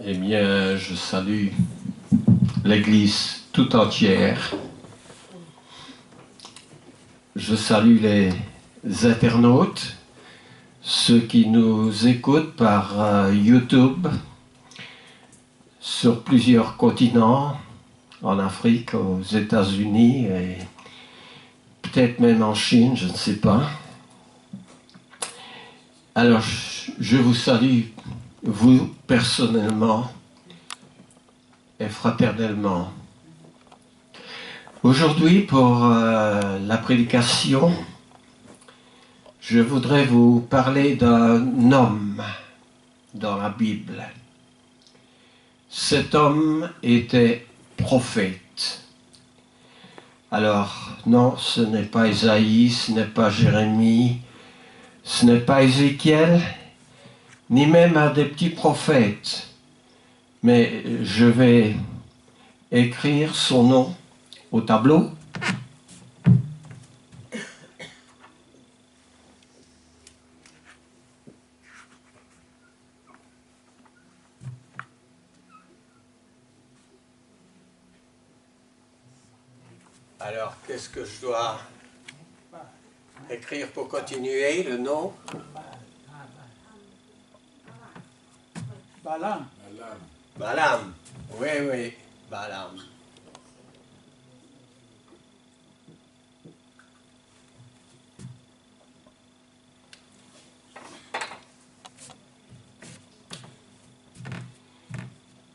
Eh bien, je salue l'Église tout entière. Je salue les internautes, ceux qui nous écoutent par YouTube sur plusieurs continents, en Afrique, aux États-Unis et peut-être même en Chine, je ne sais pas. Alors, je vous salue, vous personnellement et fraternellement. Aujourd'hui, pour la prédication, je voudrais vous parler d'un homme dans la Bible. Cet homme était prophète. Alors, non, ce n'est pas Isaïe, ce n'est pas Jérémie, ce n'est pas Ézéchiel, ni même un des petits prophètes. Mais je vais écrire son nom au tableau. Alors, qu'est-ce que je dois écrire pour continuer le nom? Balaam. Balaam. Oui, oui, Balaam.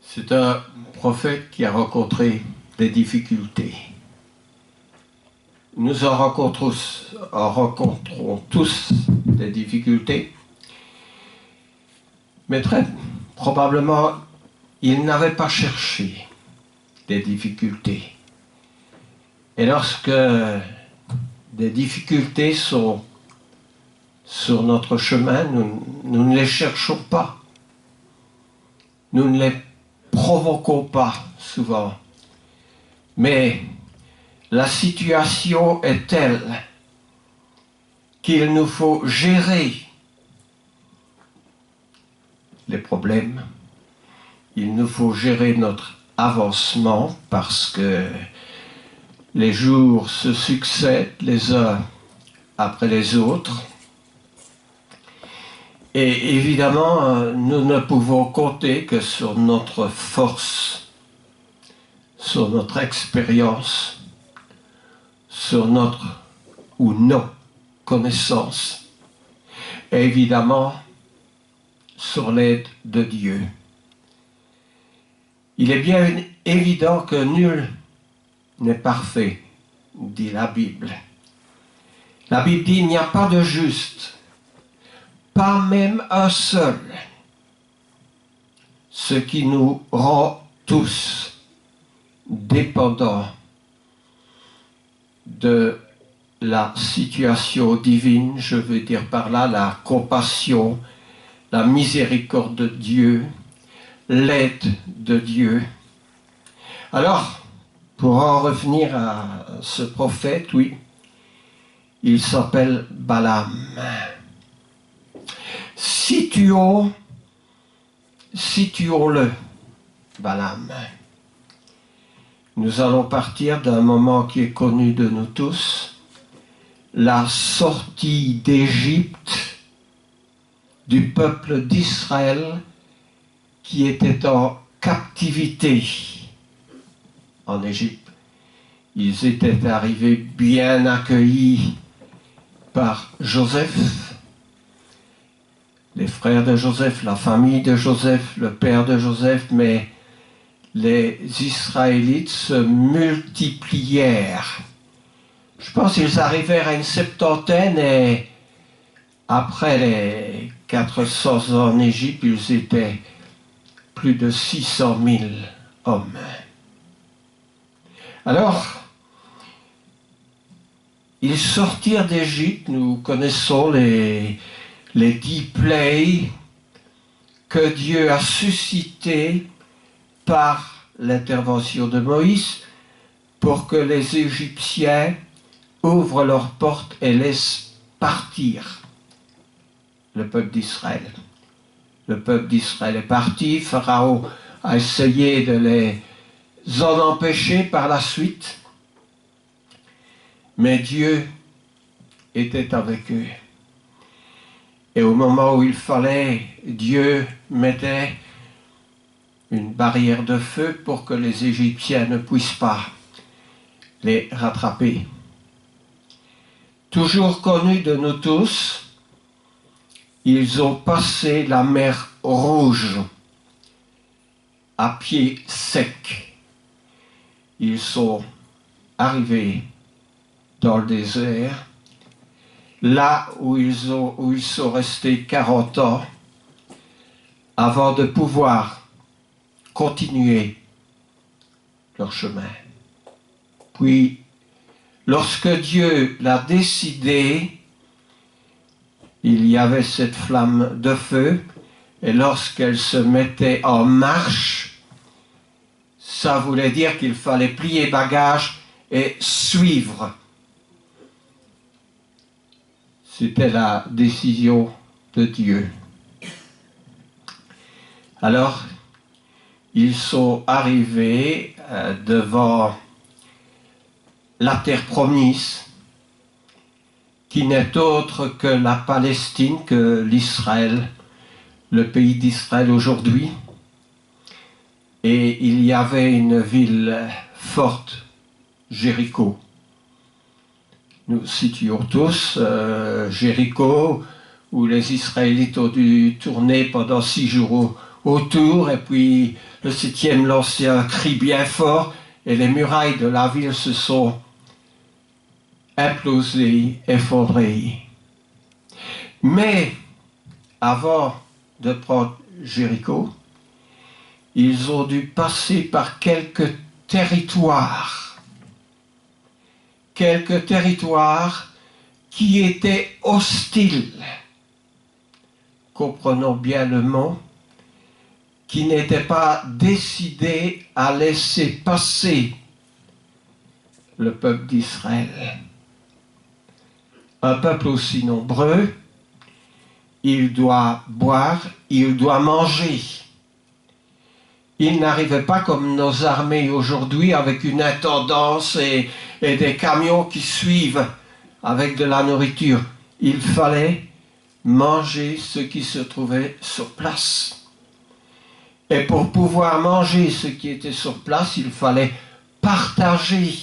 C'est un prophète qui a rencontré des difficultés. Nous en rencontrons tous des difficultés, mais très probablement, il n'avait pas cherché des difficultés. Et lorsque des difficultés sont sur notre chemin, nous ne les cherchons pas. Nous ne les provoquons pas souvent. Mais la situation est telle qu'il nous faut gérer les problèmes. Il nous faut gérer notre avancement parce que les jours se succèdent les uns après les autres. Et évidemment, nous ne pouvons compter que sur notre force, sur notre expérience, sur notre ou nos connaissances, et évidemment sur l'aide de Dieu. Il est bien évident que nul n'est parfait, dit la Bible. La Bible dit qu'il n'y a pas de juste, pas même un seul, ce qui nous rend tous dépendants de la situation divine, je veux dire par là la compassion, la miséricorde de Dieu, l'aide de Dieu. Alors, pour en revenir à ce prophète, oui, il s'appelle Balaam. Situons-le, Balaam. Nous allons partir d'un moment qui est connu de nous tous, la sortie d'Égypte du peuple d'Israël qui était en captivité en Égypte. Ils étaient arrivés bien accueillis par Joseph, les frères de Joseph, la famille de Joseph, le père de Joseph, mais les Israélites se multiplièrent. Je pense qu'ils arrivèrent à une septantaine et après les 400 ans en Égypte, ils étaient plus de 600 000 hommes. Alors, ils sortirent d'Égypte, nous connaissons les 10 plaies que Dieu a suscitées par l'intervention de Moïse pour que les Égyptiens ouvrent leurs portes et laissent partir le peuple d'Israël. Le peuple d'Israël est parti. Pharaon a essayé de les en empêcher par la suite. Mais Dieu était avec eux. Et au moment où il fallait, Dieu mettait une barrière de feu pour que les Égyptiens ne puissent pas les rattraper. Toujours connus de nous tous, ils ont passé la mer Rouge à pied sec. Ils sont arrivés dans le désert, là où ils sont restés 40 ans, avant de pouvoir continuer leur chemin. Puis, lorsque Dieu l'a décidé, il y avait cette flamme de feu, et lorsqu'elle se mettait en marche, ça voulait dire qu'il fallait plier bagage et suivre. C'était la décision de Dieu. Alors, ils sont arrivés devant la terre promise, qui n'est autre que la Palestine, que l'Israël, le pays d'Israël aujourd'hui. Et il y avait une ville forte, Jéricho. Nous situons tous Jéricho, où les Israélites ont dû tourner pendant 6 jours autour, et puis le 7e lançait un cri bien fort, et les murailles de la ville se sont implosées, effondrées. Mais avant de prendre Jéricho, ils ont dû passer par quelques territoires qui étaient hostiles, comprenons bien le mot, qui n'étaient pas décidés à laisser passer le peuple d'Israël. Un peuple aussi nombreux, il doit boire, il doit manger. Il n'arrivait pas comme nos armées aujourd'hui avec une intendance et des camions qui suivent avec de la nourriture. Il fallait manger ce qui se trouvait sur place. Et pour pouvoir manger ce qui était sur place, il fallait partager.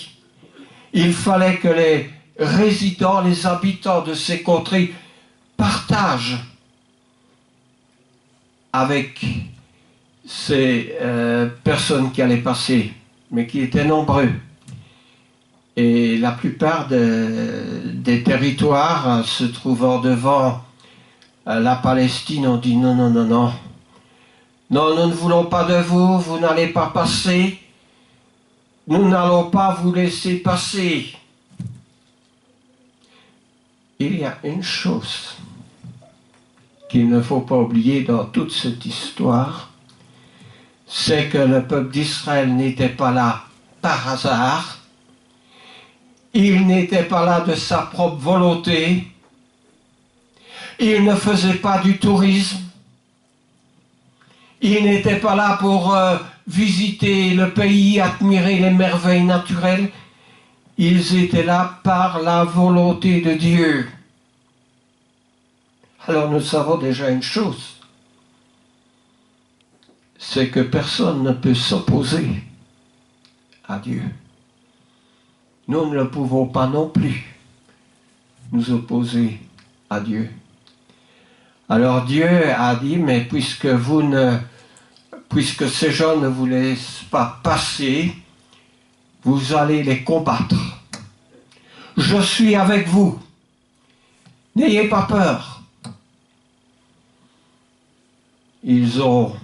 Il fallait que les résidents, les habitants de ces contrées partagent avec ces personnes qui allaient passer, mais qui étaient nombreux. Et la plupart des territoires se trouvant devant la Palestine ont dit non, non, non, non. Non, nous ne voulons pas de vous, vous n'allez pas passer. Nous n'allons pas vous laisser passer. Il y a une chose qu'il ne faut pas oublier dans toute cette histoire, c'est que le peuple d'Israël n'était pas là par hasard. Il n'était pas là de sa propre volonté. Il ne faisait pas du tourisme. Il n'était pas là pour visiter le pays, admirer les merveilles naturelles. Ils étaient là par la volonté de Dieu. Alors nous savons déjà une chose, c'est que personne ne peut s'opposer à Dieu. Nous ne pouvons pas non plus nous opposer à Dieu. Alors Dieu a dit, mais puisque ces gens ne vous laissent pas passer, vous allez les combattre. Je suis avec vous. N'ayez pas peur. Ils ont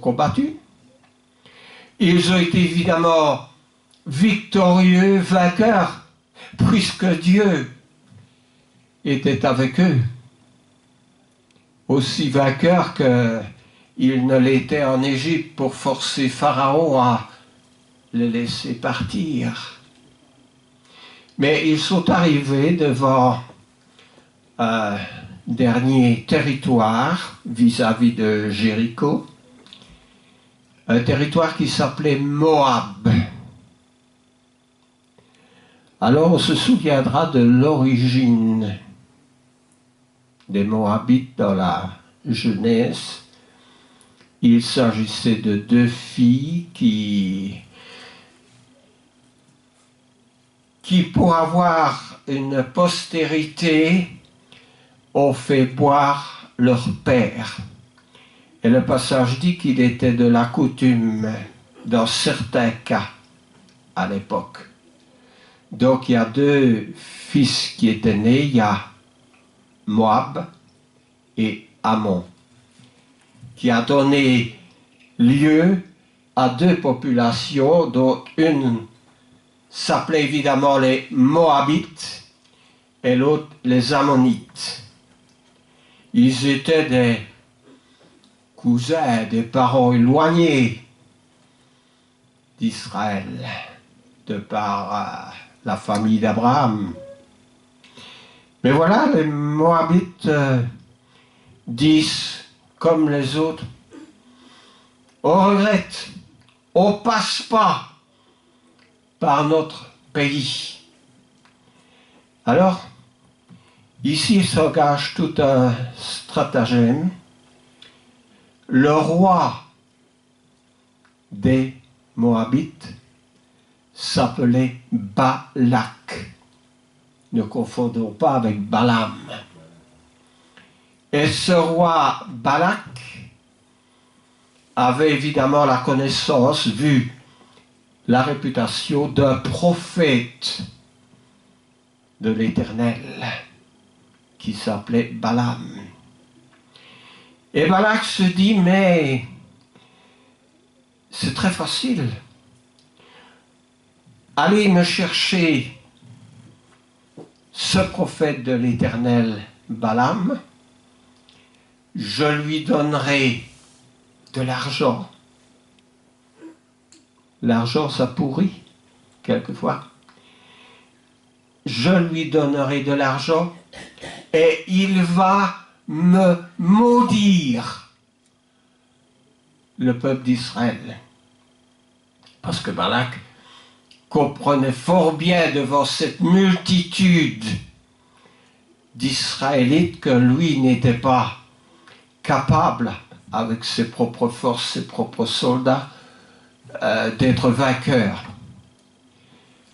combattu. Ils ont été évidemment victorieux, vainqueurs, puisque Dieu était avec eux. Aussi vainqueurs qu'il ne l'était en Égypte pour forcer Pharaon à les laisser partir. Mais ils sont arrivés devant dernier territoire vis-à-vis de Jéricho, un territoire qui s'appelait Moab. Alors on se souviendra de l'origine des Moabites dans la Genèse. Il s'agissait de deux filles qui pour avoir une postérité ont fait boire leur père. Et le passage dit qu'il était de la coutume dans certains cas à l'époque. Donc il y a deux fils qui étaient nés, il y a Moab et Ammon, qui a donné lieu à deux populations, dont une s'appelait évidemment les Moabites et l'autre les Ammonites. Ils étaient des cousins, des parents éloignés d'Israël, de par la famille d'Abraham. Mais voilà, les Moabites disent, comme les autres, on regrette, on passe pas par notre pays. Alors, ici s'engage tout un stratagème. Le roi des Moabites s'appelait Balak. Ne confondons pas avec Balaam. Et ce roi Balak avait évidemment la connaissance, vu la réputation d'un prophète de l'Éternel qui s'appelait Balaam. Et Balak se dit, mais c'est très facile. Allez me chercher ce prophète de l'Éternel Balaam, je lui donnerai de l'argent. L'argent, ça pourrit, quelquefois. Je lui donnerai de l'argent et il va me maudire le peuple d'Israël. Parce que Balak comprenait fort bien devant cette multitude d'Israélites que lui n'était pas capable, avec ses propres forces, ses propres soldats, d'être vainqueur.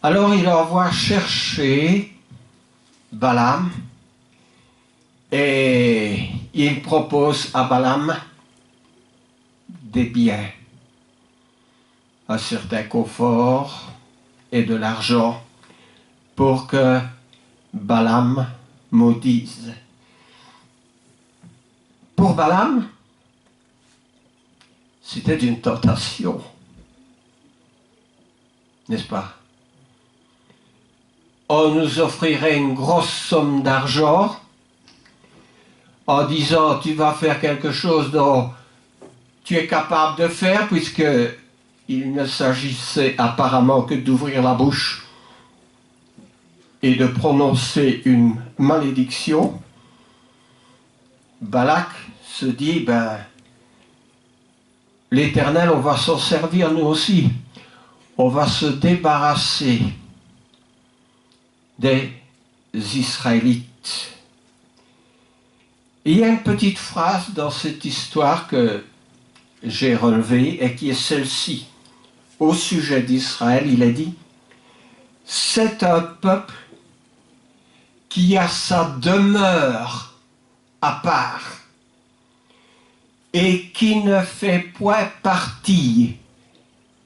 Alors il envoie chercher Balaam et il propose à Balaam des biens, un certain confort et de l'argent pour que Balaam maudise. Pour Balaam, c'était une tentation. N'est-ce pas? On nous offrirait une grosse somme d'argent en disant tu vas faire quelque chose dont tu es capable de faire, puisque il ne s'agissait apparemment que d'ouvrir la bouche et de prononcer une malédiction. Balak se dit, l'Éternel, on va s'en servir nous aussi. On va se débarrasser des Israélites. Et il y a une petite phrase dans cette histoire que j'ai relevée et qui est celle-ci. Au sujet d'Israël, il est dit, c'est un peuple qui a sa demeure à part et qui ne fait point partie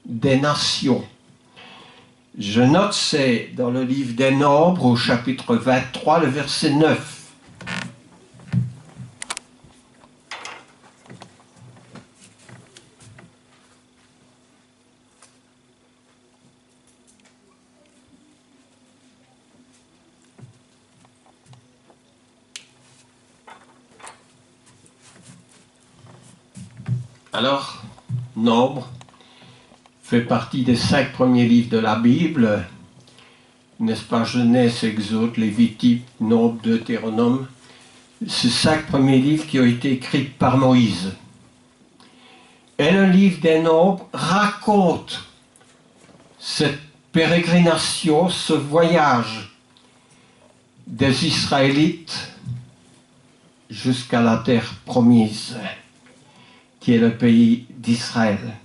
des nations. Je note, c'est dans le livre des Nombres, au chapitre 23, le verset 9. Alors, Nombre fait partie des 5 premiers livres de la Bible, n'est-ce pas? Genèse, Exode, Lévitique, Nombre, Deutéronome. ces 5 premiers livres qui ont été écrits par Moïse. Et le livre des Nombres raconte cette pérégrination, ce voyage des Israélites jusqu'à la terre promise, qui est le pays d'Israël.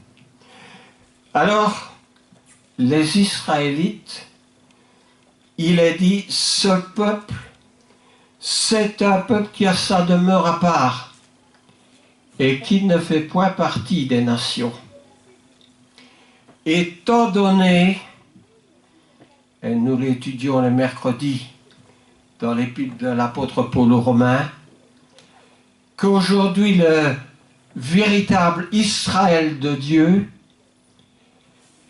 Alors, les Israélites, il est dit, ce peuple, c'est un peuple qui a sa demeure à part et qui ne fait point partie des nations. Étant donné, et nous l'étudions le mercredi dans l'épître de l'apôtre Paul aux Romains, qu'aujourd'hui le véritable Israël de Dieu,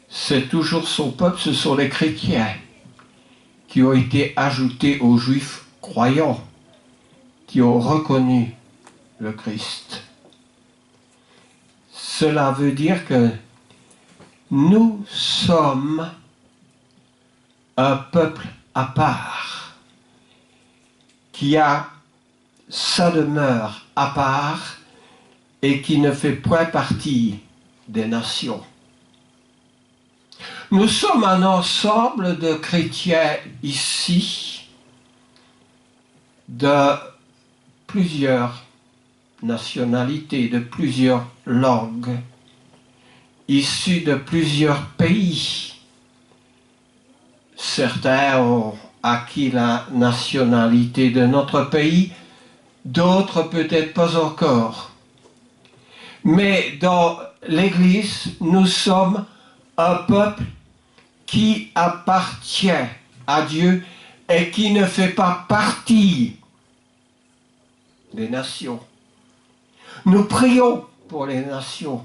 c'est toujours son peuple, ce sont les chrétiens qui ont été ajoutés aux juifs croyants, qui ont reconnu le Christ. Cela veut dire que nous sommes un peuple à part, qui a sa demeure à part et qui ne fait point partie des nations. Nous sommes un ensemble de chrétiens ici, de plusieurs nationalités, de plusieurs langues, issus de plusieurs pays. Certains ont acquis la nationalité de notre pays, d'autres peut-être pas encore. Mais dans l'Église, nous sommes un peuple qui appartient à Dieu et qui ne fait pas partie des nations. Nous prions pour les nations.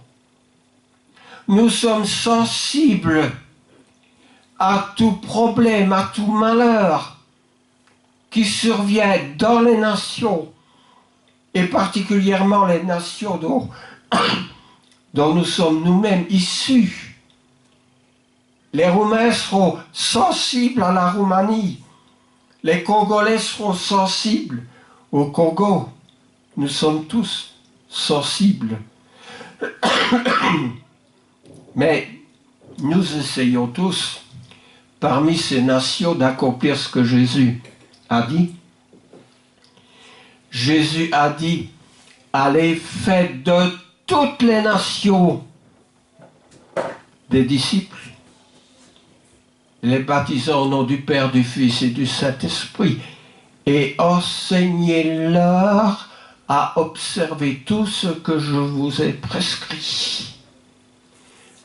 Nous sommes sensibles à tout problème, à tout malheur qui survient dans les nations, et particulièrement les nations dont nous sommes nous-mêmes issus. Les Roumains seront sensibles à la Roumanie. Les Congolais seront sensibles au Congo. Nous sommes tous sensibles. Mais nous essayons tous, parmi ces nations, d'accomplir ce que Jésus a dit. Jésus a dit, allez, faites de toutes les nations des disciples, les baptisant au nom du Père, du Fils et du Saint-Esprit, et enseignez-leur à observer tout ce que je vous ai prescrit.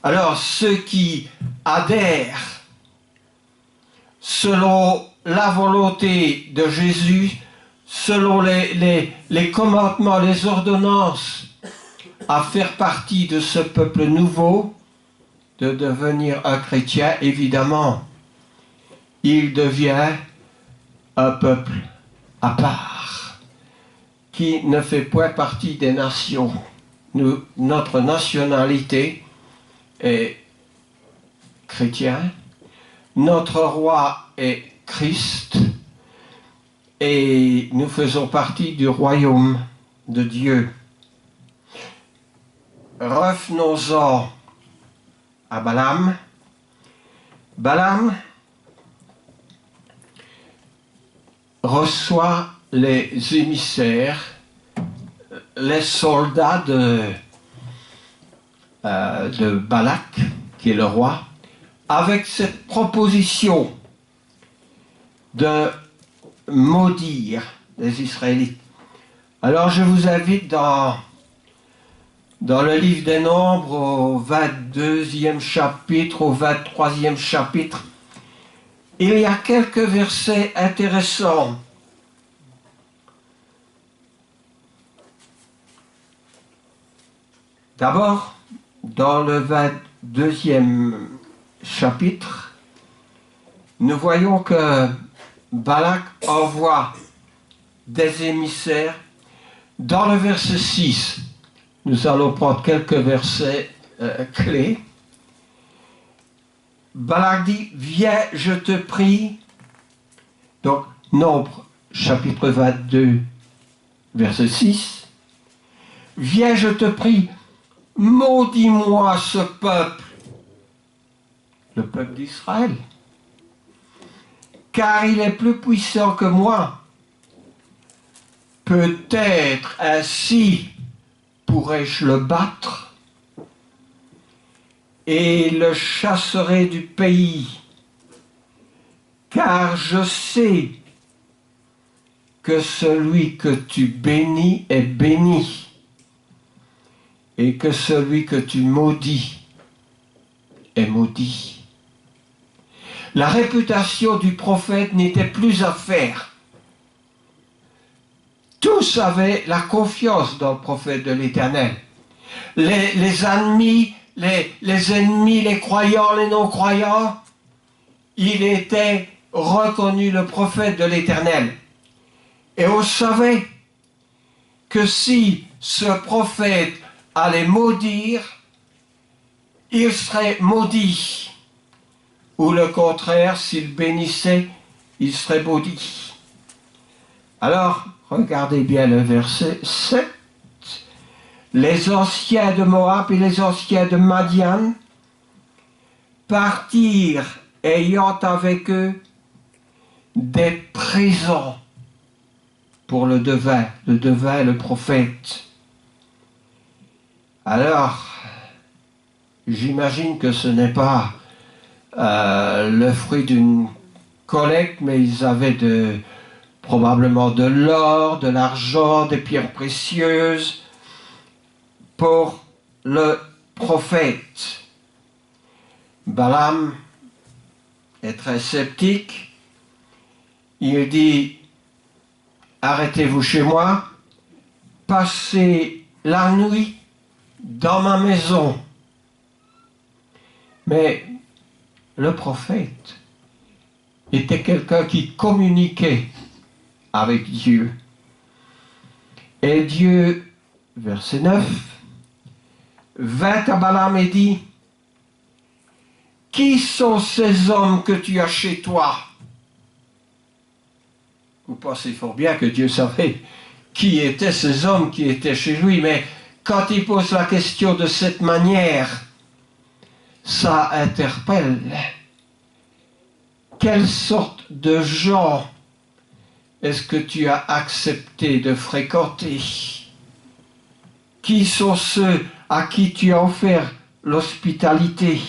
Alors, ceux qui adhèrent selon la volonté de Jésus, selon les commandements, les ordonnances, à faire partie de ce peuple nouveau, de devenir un chrétien, évidemment, il devient un peuple à part, qui ne fait point partie des nations. Notre nationalité est chrétien, notre roi est Christ, et nous faisons partie du royaume de Dieu. Revenons-en à Balaam. Balaam reçoit les émissaires, les soldats de Balak, qui est le roi, avec cette proposition de maudire les Israélites. Alors je vous invite dans le livre des Nombres, au 22e chapitre, au 23e chapitre, il y a quelques versets intéressants. D'abord, dans le 22e chapitre, nous voyons que Balak envoie des émissaires. Dans le verset 6, nous allons prendre quelques versets clés. Balak dit, viens, je te prie. Donc, Nombre, chapitre 22, Verset 6. Viens, je te prie, maudis-moi ce peuple, le peuple d'Israël, car il est plus puissant que moi. Peut-être ainsi pourrais-je le battre et le chasserai du pays, car je sais que celui que tu bénis est béni, et que celui que tu maudis est maudit. La réputation du prophète n'était plus à faire. Tous avaient la confiance dans le prophète de l'Éternel. Les ennemis, les croyants, les non-croyants, il était reconnu le prophète de l'Éternel. Et on savait que si ce prophète allait maudire, il serait maudit. Ou le contraire, s'il bénissait, il serait maudit. Alors, regardez bien le verset 7. Les anciens de Moab et les anciens de Madian partirent ayant avec eux des présents pour le devin le prophète. Alors, j'imagine que ce n'est pas le fruit d'une collecte, mais ils avaient probablement de l'or, de l'argent, des pierres précieuses pour le prophète. Balaam est très sceptique. Il dit, arrêtez-vous chez moi, passez la nuit dans ma maison. Mais le prophète était quelqu'un qui communiquait avec Dieu. Et Dieu, verset 9, vint à Balaam et dit, qui sont ces hommes que tu as chez toi? Vous pensez fort bien que Dieu savait qui étaient ces hommes qui étaient chez lui, mais quand il pose la question de cette manière, ça interpelle. Quelle sorte de gens est-ce que tu as accepté de fréquenter? Qui sont ceux à qui tu as offert l'hospitalité?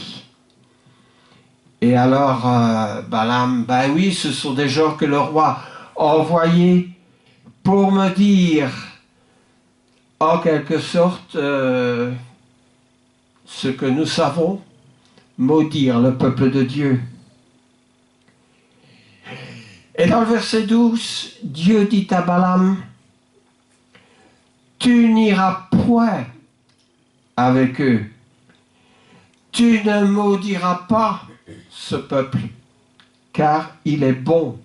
Et alors, Balaam, ben oui, ce sont des gens que le roi a envoyés pour me dire, en quelque sorte, ce que nous savons, maudire le peuple de Dieu. Et dans le verset 12, Dieu dit à Balaam, tu n'iras point avec eux, tu ne maudiras pas ce peuple, car il est bon,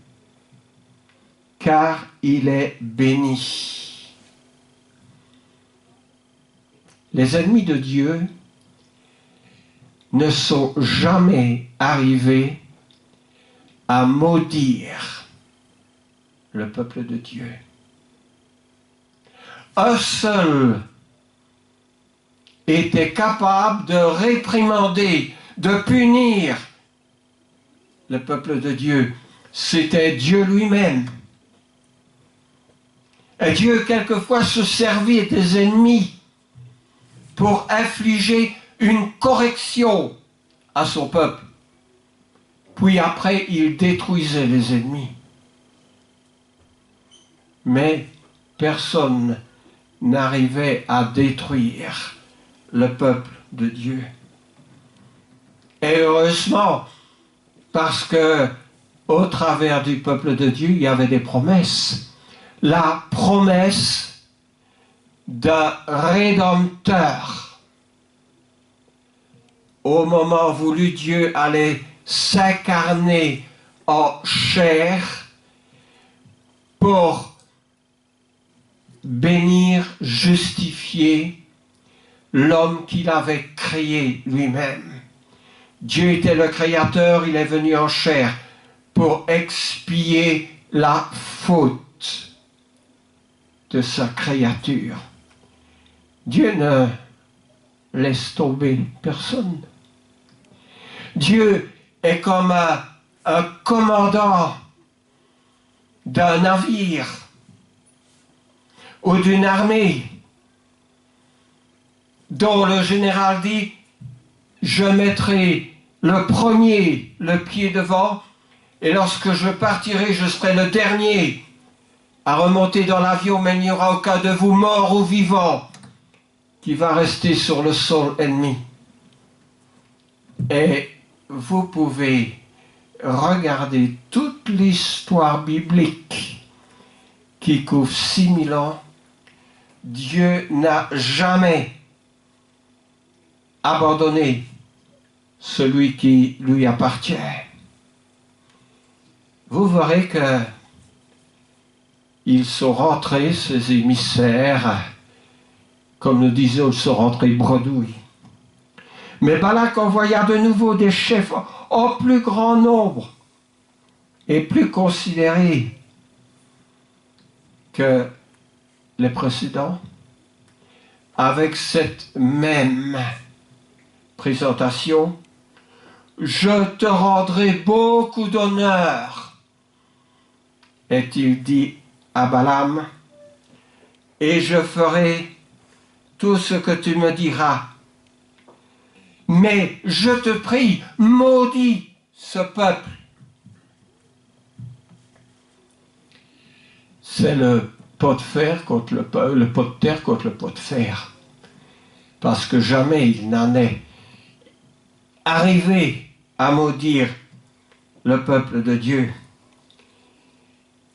car il est béni. Les ennemis de Dieu ne sont jamais arrivés à maudire le peuple de Dieu. Un seul était capable de réprimander, de punir le peuple de Dieu. C'était Dieu lui-même. Et Dieu, quelquefois, se servit des ennemis pour infliger une correction à son peuple. Puis après, il détruisait les ennemis. Mais personne n'arrivait à détruire le peuple de Dieu. Et heureusement, parce que au travers du peuple de Dieu, il y avait des promesses. La promesse d'un Rédempteur. Au moment voulu, Dieu allait s'incarner en chair pour bénir, justifier l'homme qu'il avait créé lui-même. Dieu était le Créateur, il est venu en chair pour expier la faute de sa créature. Dieu ne laisse tomber personne. Dieu est comme un commandant d'un navire ou d'une armée dont le général dit « Je mettrai le premier le pied devant et lorsque je partirai, je serai le dernier à remonter dans l'avion, mais il n'y aura aucun de vous, mort ou vivant, qui va rester sur le sol ennemi. » Et vous pouvez regarder toute l'histoire biblique qui couvre 6000 ans. Dieu n'a jamais abandonné celui qui lui appartient. Vous verrez que ils sont rentrés, ces émissaires, comme nous disions, ils sont rentrés bredouilles. Mais Balak envoya de nouveau des chefs en plus grand nombre et plus considérés que les précédents, avec cette même présentation. Je te rendrai beaucoup d'honneur, est-il dit à Balaam, et je ferai tout ce que tu me diras. Mais je te prie, maudis ce peuple. C'est le pot de fer contre le pot de terre contre le pot de fer. Parce que jamais il n'en est arrivé à maudire le peuple de Dieu.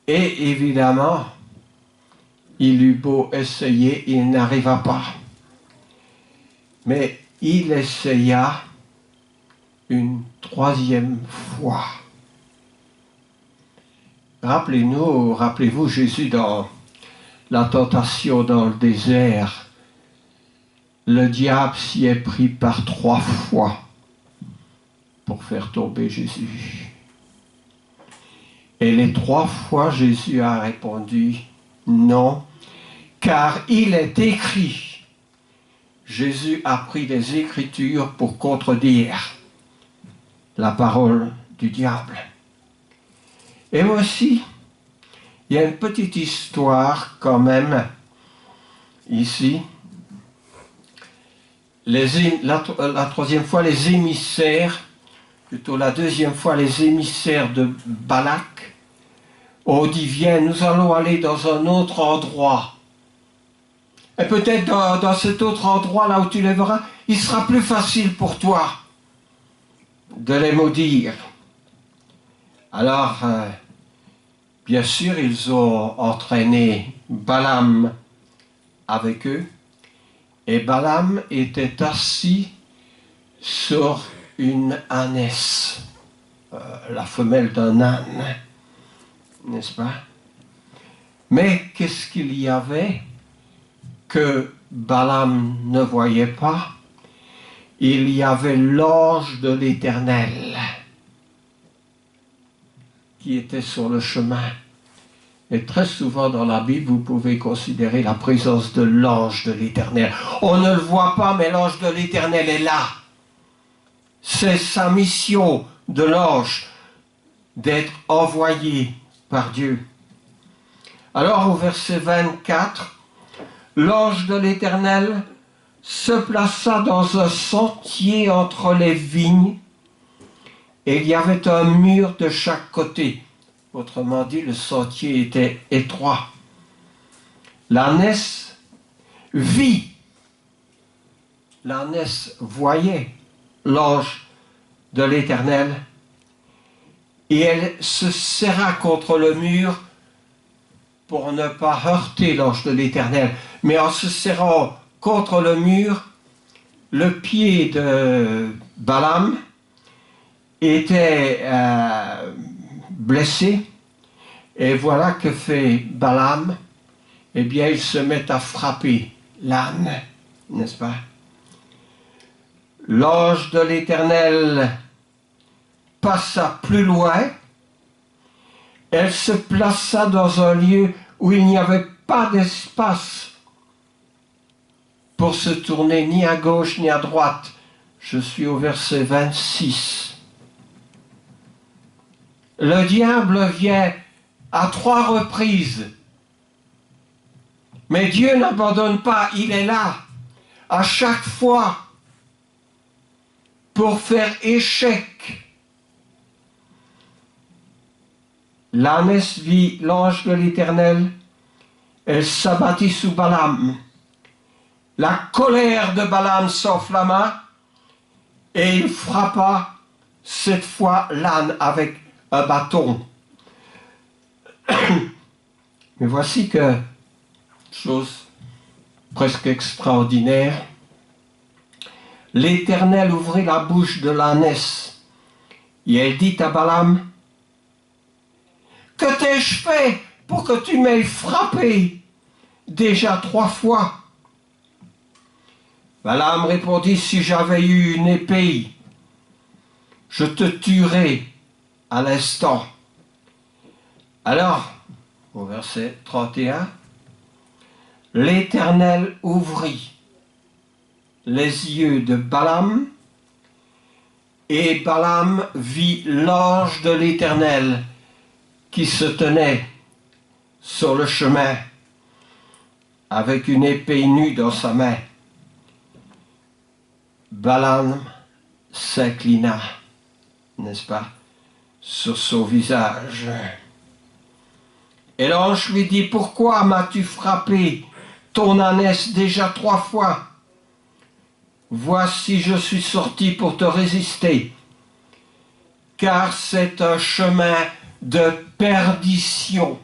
Et évidemment, il eut beau essayer, il n'arriva pas. Mais il essaya une troisième fois. Rappelez-vous Jésus dans la tentation dans le désert. Le diable s'y est pris par 3 fois pour faire tomber Jésus. Et les 3 fois, Jésus a répondu non, car il est écrit. Jésus a pris des Écritures pour contredire la parole du diable. Et aussi, il y a une petite histoire quand même ici. La troisième fois, les émissaires, plutôt la deuxième fois, les émissaires de Balak ont dit, viens, nous allons aller dans un autre endroit. Et peut-être dans cet autre endroit, là où tu les verras, il sera plus facile pour toi de les maudire. Alors, bien sûr, ils ont entraîné Balaam avec eux. Et Balaam était assis sur une ânesse, la femelle d'un âne, n'est-ce pas? Mais qu'est-ce qu'il y avait que Balaam ne voyait pas? Il y avait l'ange de l'Éternel qui était sur le chemin. Et très souvent dans la Bible, vous pouvez considérer la présence de l'ange de l'Éternel. On ne le voit pas, mais l'ange de l'Éternel est là. C'est sa mission de l'ange d'être envoyé par Dieu. Alors au verset 24, l'ange de l'Éternel se plaça dans un sentier entre les vignes et il y avait un mur de chaque côté. Autrement dit, le sentier était étroit. L'ânesse vit, l'ânesse voyait l'ange de l'Éternel et elle se serra contre le mur pour ne pas heurter l'ange de l'Éternel. Mais en se serrant contre le mur, le pied de Balaam était blessé, et voilà que fait Balaam. Eh bien, il se met à frapper l'âne, n'est-ce pas? L'ange de l'Éternel passa plus loin, elle se plaça dans un lieu où il n'y avait pas d'espace pour se tourner ni à gauche ni à droite. Je suis au verset 26. Le diable vient à 3 reprises. Mais Dieu n'abandonne pas, il est là, à chaque fois, pour faire échec. L'ânesse vit l'ange de l'Éternel, elle s'abattit sous Balaam. La colère de Balaam s'enflamma, et il frappa cette fois l'âne avec un bâton. Mais voici que, chose presque extraordinaire, l'Éternel ouvrit la bouche de l'ânesse, et elle dit à Balaam, « Que t'ai-je fait pour que tu m'aies frappé déjà 3 fois ?» Balaam répondit, « Si j'avais eu une épée, je te tuerais à l'instant. » Alors, au verset 31, l'Éternel ouvrit les yeux de Balaam, et Balaam vit l'ange de l'Éternel qui se tenait sur le chemin avec une épée nue dans sa main. Balaam s'inclina, n'est-ce pas, sur son visage. Et l'ange lui dit, « Pourquoi m'as-tu frappé ton ânesse déjà 3 fois? Voici, je suis sorti pour te résister, car c'est un chemin de perdition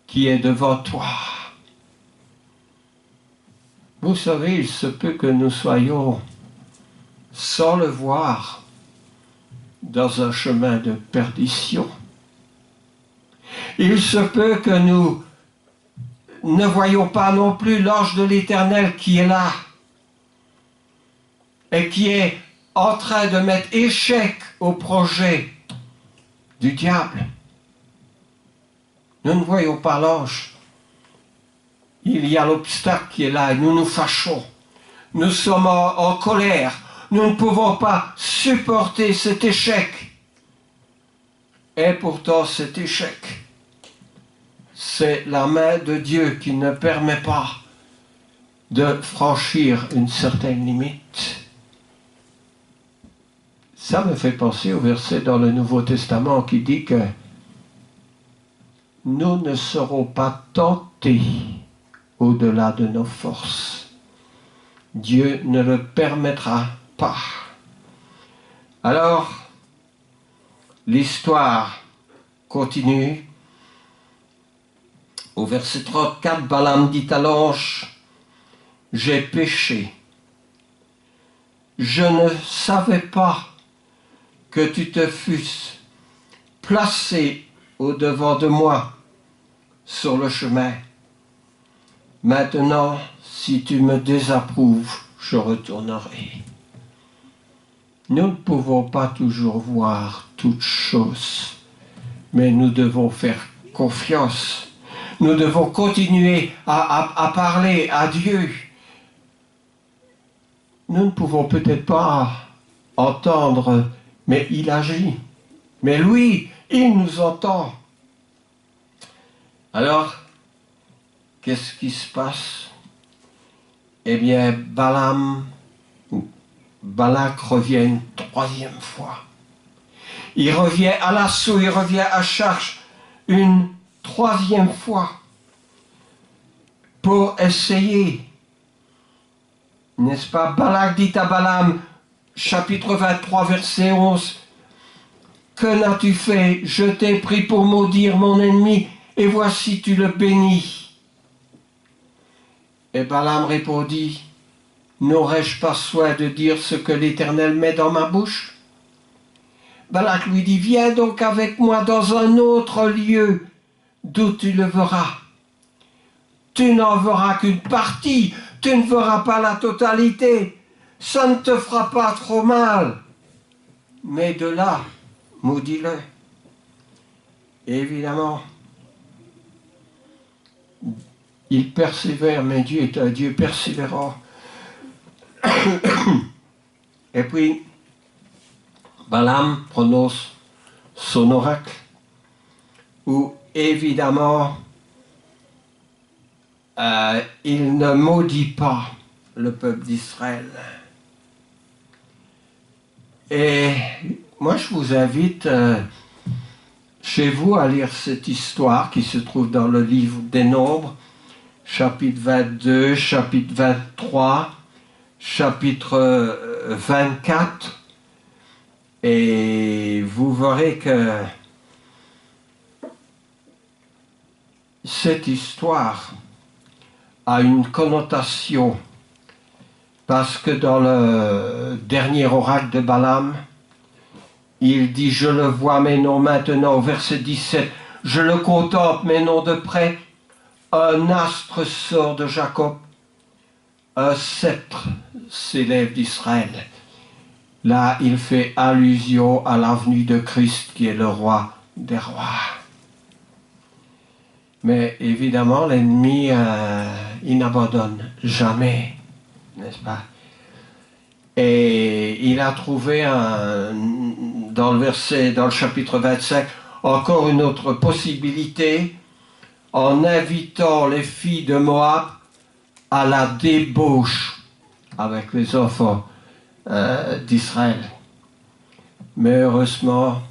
qui est devant toi. » Vous savez, il se peut que nous soyons, sans le voir, dans un chemin de perdition. Il se peut que nous ne voyons pas non plus l'ange de l'Éternel qui est là et qui est en train de mettre échec au projet du diable. Nous ne voyons pas l'ange. Il y a l'obstacle qui est là et nous nous fâchons. Nous sommes en colère. Nous ne pouvons pas supporter cet échec. Et pourtant cet échec, c'est la main de Dieu qui ne permet pas de franchir une certaine limite. Ça me fait penser au verset dans le Nouveau Testament qui dit que nous ne serons pas tentés au-delà de nos forces. Dieu ne le permettra pas. Alors, l'histoire continue. Au verset 34, Balaam dit à l'ange, « J'ai péché. Je ne savais pas que tu te fusses placé au-devant de moi sur le chemin. Maintenant, si tu me désapprouves, je retournerai. » Nous ne pouvons pas toujours voir toutes choses, mais nous devons faire confiance. Nous devons continuer à parler à Dieu. Nous ne pouvons peut-être pas entendre, mais il agit. Mais lui, il nous entend. Alors, qu'est-ce qui se passe? Eh bien, Balak revient une 3e fois. Il revient à l'assaut, il revient à charge une 3e fois pour essayer, n'est-ce pas? Balak dit à Balaam, chapitre 23, verset 11, « Que n'as-tu fait? Je t'ai pris pour maudire mon ennemi, et voici tu le bénis. » Et Balaam répondit, « N'aurais-je pas soin de dire ce que l'Éternel met dans ma bouche? » Balak lui dit, « Viens donc avec moi dans un autre lieu d'où tu le verras. Tu n'en verras qu'une partie, tu ne verras pas la totalité. Ça ne te fera pas trop mal. Mais de là, maudis-le. » Évidemment, il persévère, mais Dieu est un Dieu persévérant. Et puis, Balaam prononce son oracle, où évidemment, il ne maudit pas le peuple d'Israël. Et moi, je vous invite chez vous à lire cette histoire qui se trouve dans le livre des Nombres, chapitre 22, chapitre 23, chapitre 24, et vous verrez que cette histoire a une connotation, parce que dans le dernier oracle de Balaam, il dit « Je le vois, mais non maintenant », au verset 17, « Je le contemple, mais non de près. Un astre sort de Jacob, un sceptre s'élève d'Israël. » Là, il fait allusion à la venue de Christ, qui est le roi des rois. Mais évidemment, l'ennemi, il n'abandonne jamais, n'est-ce pas? Et il a trouvé dans le chapitre 25, encore une autre possibilité, en invitant les filles de Moab à la débauche avec les enfants d'Israël. Mais heureusement,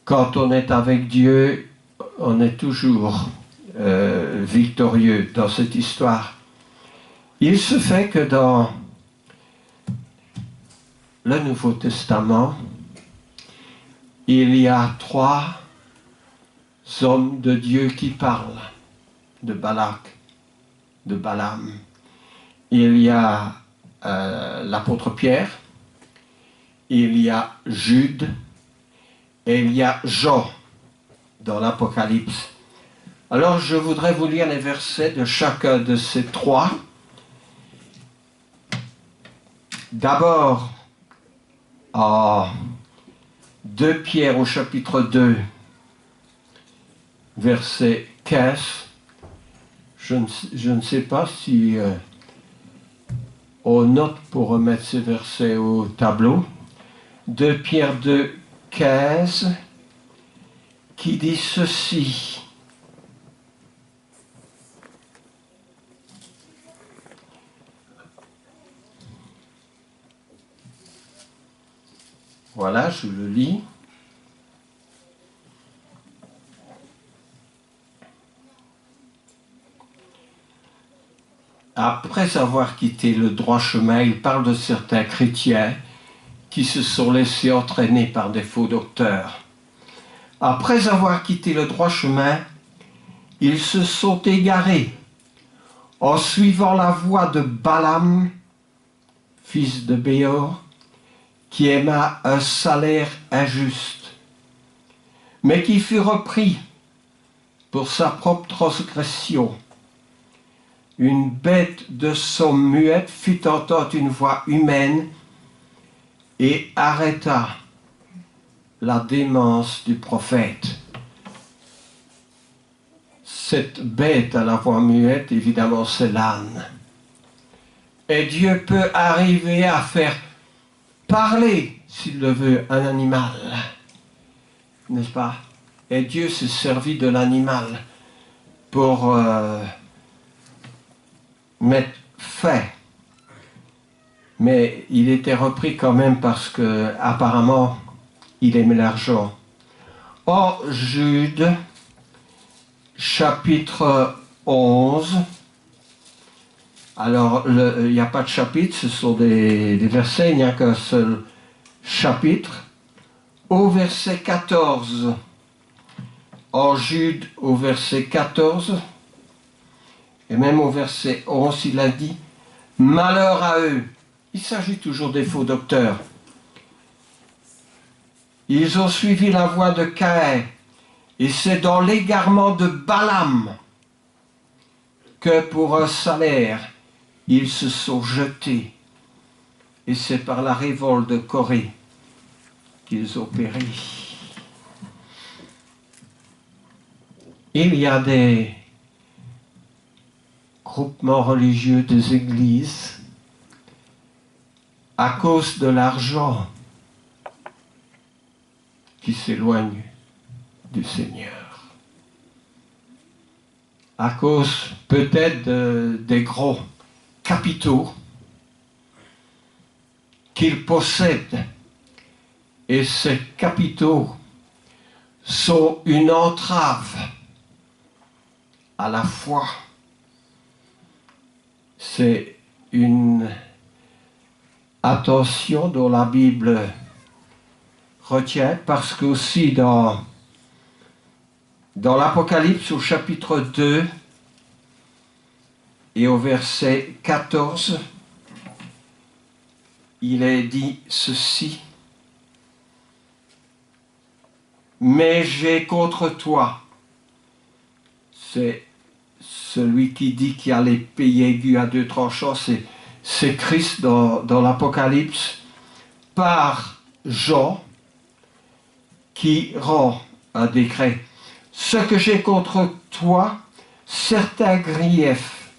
quand on est avec Dieu, on est toujours victorieux dans cette histoire. Il se fait que dans le Nouveau Testament, il y a 3 hommes de Dieu qui parlent de Balak, de Balaam. Il y a l'apôtre Pierre, il y a Jude et il y a Jean dans l'Apocalypse. Alors je voudrais vous lire les versets de chacun de ces 3. D'abord, en 2 Pierre au chapitre 2, verset 15. Je ne sais pas si on note pour remettre ces versets au tableau. 2 Pierre 2, 15, qui dit ceci. Voilà, je le lis. Après avoir quitté le droit chemin, il parle de certains chrétiens qui se sont laissés entraîner par des faux docteurs. Après avoir quitté le droit chemin, ils se sont égarés en suivant la voie de Balaam, fils de Béor, qui aima un salaire injuste, mais qui fut repris pour sa propre transgression. Une bête de somme muette fit entendre une voix humaine et arrêta la démence du prophète. Cette bête à la voix muette, évidemment, c'est l'âne. Et Dieu peut arriver à faire parler, s'il le veut, un animal. N'est-ce pas? Et Dieu s'est servi de l'animal pour mettre fin. Mais il était repris quand même parce que, apparemment, il aimait l'argent. Or, Jude, chapitre 11, alors il n'y a pas de chapitre, ce sont des versets, il n'y a qu'un seul chapitre. Au verset 14, en Jude, au verset 14, et même au verset 11, il a dit « Malheur à eux ». Il s'agit toujours des faux docteurs. Ils ont suivi la voie de Caïn, et c'est dans l'égarement de Balaam que pour un salaire, ils se sont jetés. Et c'est par la révolte de Corée qu'ils ont péri. Il y a des groupements religieux, des églises, à cause de l'argent qui s'éloigne du Seigneur. À cause peut-être des gros capitaux qu'ils possèdent. Et ces capitaux sont une entrave à la foi. C'est une attention dont la Bible retient, parce qu'aussi dans l'Apocalypse au chapitre 2 et au verset 14, il est dit ceci: mais j'ai contre toi, c'est celui qui dit qu'il y a l'épée aiguë à deux tranchants, c'est Christ dans l'Apocalypse, par Jean, qui rend un décret. Ce que j'ai contre toi, certains griefs.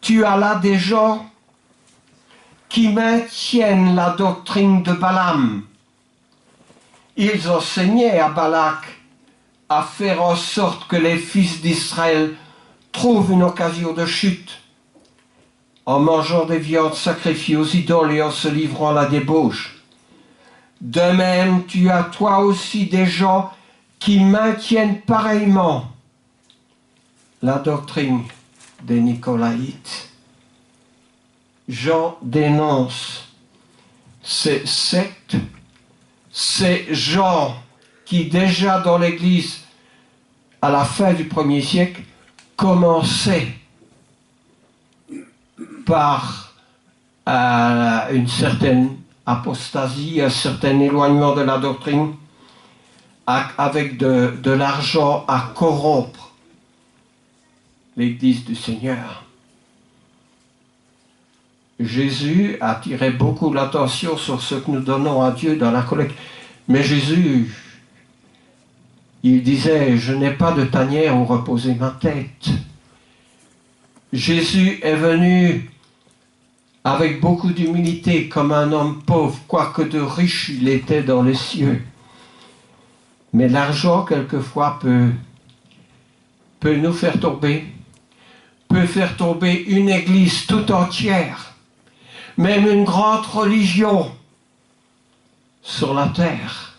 Tu as là des gens qui maintiennent la doctrine de Balaam. Ils enseignaient à Balak à faire en sorte que les fils d'Israël trouvent une occasion de chute en mangeant des viandes sacrifiées aux idoles et en se livrant à la débauche. De même, tu as toi aussi des gens qui maintiennent pareillement la doctrine des Nicolaïtes. Jean dénonce ces sectes, ces gens qui déjà dans l'Église, à la fin du 1er siècle, commençaient par une certaine apostasie, un certain éloignement de la doctrine, avec de l'argent à corrompre l'Église du Seigneur. Jésus attirait beaucoup l'attention sur ce que nous donnons à Dieu dans la collecte. Mais Jésus, il disait, je n'ai pas de tanière où reposer ma tête. Jésus est venu avec beaucoup d'humilité, comme un homme pauvre, quoique de riche il était dans les cieux. Mais l'argent, quelquefois, peut nous faire tomber, peut faire tomber une église tout entière, même une grande religion sur la terre,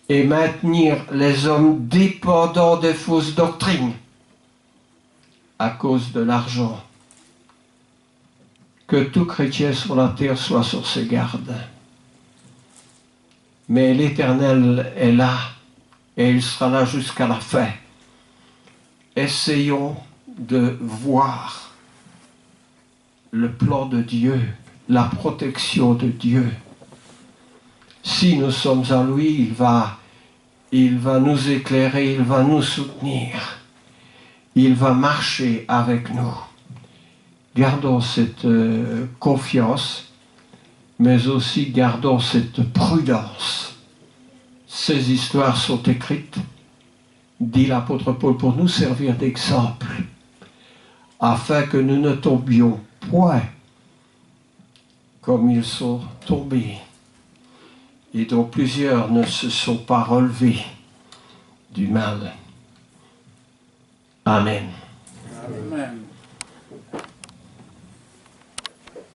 et maintenir les hommes dépendants des fausses doctrines à cause de l'argent. Que tout chrétien sur la terre soit sur ses gardes. Mais l'Éternel est là, et il sera là jusqu'à la fin. Essayons de voir le plan de Dieu, la protection de Dieu. Si nous sommes à lui, il va nous éclairer, il va nous soutenir. Il va marcher avec nous. Gardons cette confiance, mais aussi gardons cette prudence. Ces histoires sont écrites, dit l'apôtre Paul, pour nous servir d'exemple, afin que nous ne tombions point comme ils sont tombés, et dont plusieurs ne se sont pas relevés du mal. Amen. Amen.